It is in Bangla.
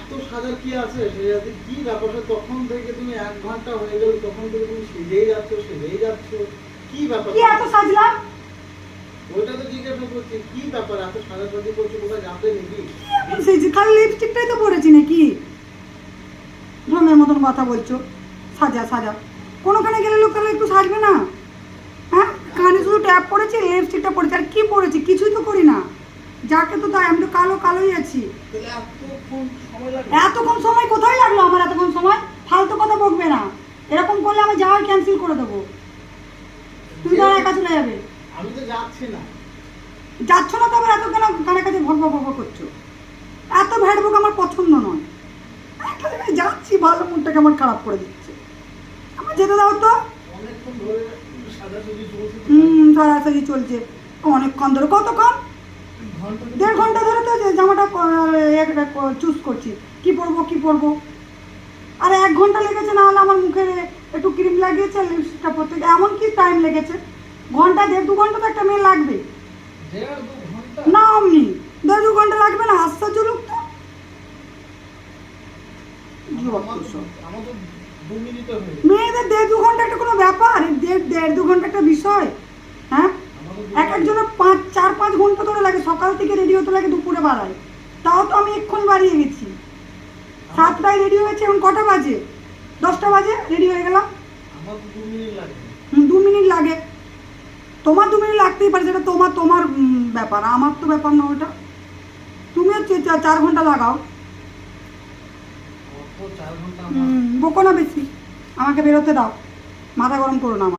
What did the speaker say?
এত সাজার কি আছে সেটাতে কি ব্যাপারটা? তখন থেকে তুমি 1 ঘন্টা হয়ে গেল, তখন থেকে তুমি সেজেই যাচ্ছ কি ব্যাপার? কি এত সাজলাম? ওইটা তো জিজ্ঞাসা করছি, কি ব্যাপার এত সাজাসাজি করছো? কোথায় যাবে নাকি? সেই যে খালি লিপস্টিকটাই তো পরেছি নাকি? ধর্মের মতন কথা বলছো, সাজা সাজা। কোনোখানে গেলে লোক তাহলে একটু সাজবে না? হ্যাঁ, কানে শুধু ট্যাপ পরেছি, লিপস্টিকটা পরেছি, আর কি পরেছি? কিছুই তো করি না, যাকে তো তাই। আমি তো কালোই আছি। এতক্ষণ সময় কোথায় লাগলো আমার? এতক্ষণ সময় ফালতু কথা বকবে না। এরকম করলে আমি যাওয়াই ক্যান্সেল করে দেবো। তুমি তো একা চলে যাবে। আমি তো যাচ্ছি না। যাচ্ছ না তো আবার এত কেন কানে কাছে ভর করছো? এত ভ্যাটবুক আমার পছন্দ নয়। একটা জায়গায় যাচ্ছি, ভালো মুডটাকে আমার খারাপ করে দিচ্ছে। আমার যেতে দাও তো। অনেকক্ষণ ধরে সাজাসাজি চলছে। সাজাসাজি চলছে অনেকক্ষণ ধরে। কতক্ষণ? 1.5 ঘন্টা ধরে তো জামাটা চুজ করছি, কি পরবো। আর 1 ঘন্টা লেগেছে, না হলে আমার মুখে একটু ক্রিম লাগিয়েছে, লিপস্টিকটা পরতে এমন কি টাইম লেগেছে? ঘন্টা 1.5-2 ঘন্টা তো একটা মেয়ে লাগবে। 1.5-2 ঘন্টা? না অমনি 1.5-2 ঘন্টা লাগবে না? আশ্চর্য লোক তো। আমার তো 2 মিনিটও হয়ে মেয়েদের 1.5-2 ঘন্টা একটা কোনো ব্যাপার? 1.5-2 ঘন্টা একটা বিষয়? হ্যাঁ, একজনের 4-5 ঘন্টা ধরে লাগে। সকাল থেকে রেডি হতে লাগে, দুপুরে বাড়ায়। তাও তো আমি এক্ষুনি বাড়িয়ে গেছি। 7টায় রেডি হয়েছে, এখন কটা বাজে? 10টা বাজে রেডি হয়ে গেলাম। আমার তো 2 মিনিট লাগে। 2 মিনিট লাগে। তোমার 2 মিনিট লাগতেই পারে, সেটা তোমার ব্যাপার, আমার তো ব্যাপার না ওটা। তুমি হচ্ছে 4 ঘন্টা লাগাও। অত 4 ঘন্টা? বকো না বেশি, আমাকে বেরোতে দাও। মাথা গরম করো না আমার।